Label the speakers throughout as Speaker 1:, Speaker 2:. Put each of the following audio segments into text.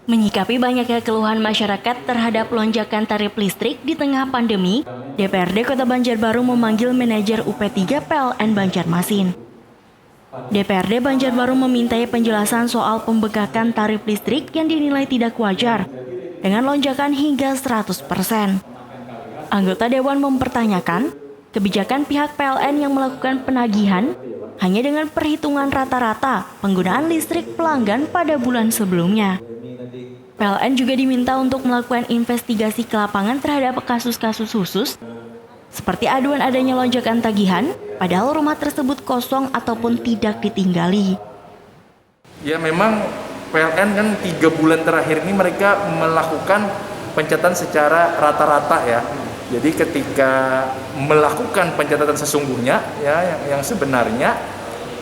Speaker 1: Menyikapi banyaknya keluhan masyarakat terhadap lonjakan tarif listrik di tengah pandemi, DPRD Kota Banjarbaru memanggil manajer UP3 PLN Banjarmasin. DPRD Banjarbaru memintai penjelasan soal pembengkakan tarif listrik yang dinilai tidak wajar dengan lonjakan hingga 100%. Anggota Dewan mempertanyakan kebijakan pihak PLN yang melakukan penagihan hanya dengan perhitungan rata-rata penggunaan listrik pelanggan pada bulan sebelumnya. PLN juga diminta untuk melakukan investigasi ke lapangan terhadap kasus-kasus khusus, seperti aduan adanya lonjakan tagihan, padahal rumah tersebut kosong ataupun tidak ditinggali.
Speaker 2: Ya memang PLN kan 3 bulan terakhir ini mereka melakukan pencatatan secara rata-rata ya. Jadi ketika melakukan pencatatan sesungguhnya ya yang sebenarnya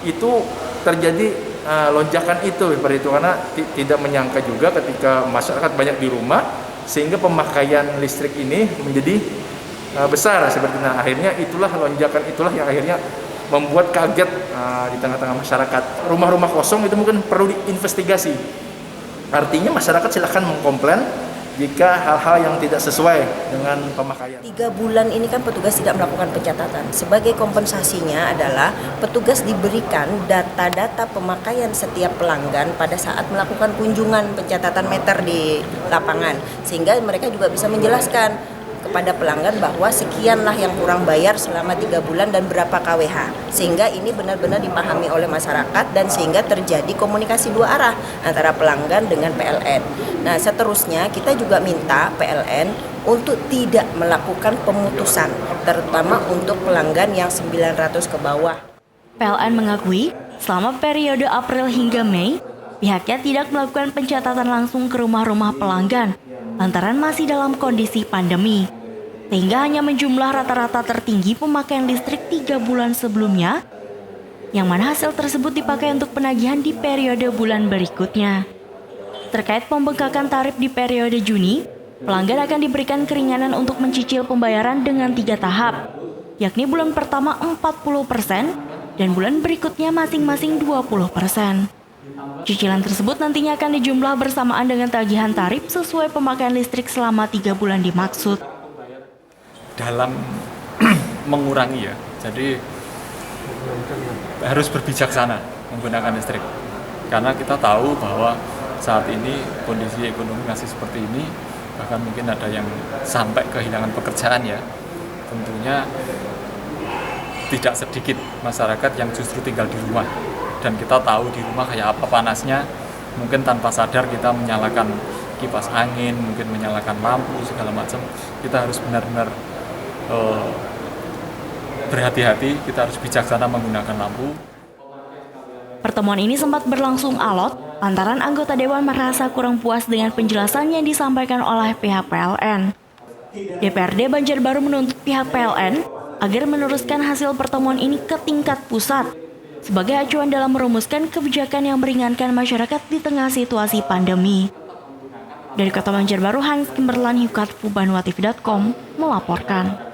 Speaker 2: itu terjadi lonjakan itu perhitungannya tidak menyangka juga ketika masyarakat banyak di rumah sehingga pemakaian listrik ini menjadi besar seperti akhirnya itulah lonjakan itulah yang akhirnya membuat kaget di tengah-tengah masyarakat. Rumah-rumah kosong itu mungkin perlu diinvestigasi. Artinya masyarakat silakan mengkomplain jika hal-hal yang tidak sesuai dengan pemakaian.
Speaker 3: 3 bulan ini kan petugas tidak melakukan pencatatan. Sebagai kompensasinya adalah petugas diberikan data-data pemakaian setiap pelanggan pada saat melakukan kunjungan pencatatan meter di lapangan. Sehingga mereka juga bisa menjelaskan kepada pelanggan bahwa sekianlah yang kurang bayar selama 3 bulan dan berapa KWH. Sehingga ini benar-benar dipahami oleh masyarakat dan sehingga terjadi komunikasi 2 arah antara pelanggan dengan PLN. Nah, seterusnya kita juga minta PLN untuk tidak melakukan pemutusan, terutama untuk pelanggan yang 900 ke bawah.
Speaker 1: PLN mengakui selama periode April hingga Mei, pihaknya tidak melakukan pencatatan langsung ke rumah-rumah pelanggan lantaran masih dalam kondisi pandemi, sehingga hanya menjumlah rata-rata tertinggi pemakaian listrik 3 bulan sebelumnya, yang mana hasil tersebut dipakai untuk penagihan di periode bulan berikutnya. Terkait pembengkakan tarif di periode Juni, pelanggan akan diberikan keringanan untuk mencicil pembayaran dengan 3 tahap, yakni bulan pertama 40% dan bulan berikutnya masing-masing 20%. Cicilan tersebut nantinya akan dijumlah bersamaan dengan tagihan tarif sesuai pemakaian listrik selama 3 bulan dimaksud.
Speaker 4: Dalam mengurangi ya, jadi harus berbijaksana menggunakan listrik. Karena kita tahu bahwa saat ini kondisi ekonomi masih seperti ini, bahkan mungkin ada yang sampai kehilangan pekerjaan ya. Tentunya tidak sedikit masyarakat yang justru tinggal di rumah. Dan kita tahu di rumah kayak apa panasnya, mungkin tanpa sadar kita menyalakan kipas angin, mungkin menyalakan lampu, segala macam. Kita harus benar-benar berhati-hati, kita harus bijaksana menggunakan lampu.
Speaker 1: Pertemuan ini sempat berlangsung alot, lantaran anggota Dewan merasa kurang puas dengan penjelasan yang disampaikan oleh pihak PLN. DPRD Banjarbaru menuntut pihak PLN agar meneruskan hasil pertemuan ini ke tingkat pusat, sebagai acuan dalam merumuskan kebijakan yang meringankan masyarakat di tengah situasi pandemi. Dari Kota Banjarbaru, Hans Kimberlan Hukat, Pubanwativ.com melaporkan.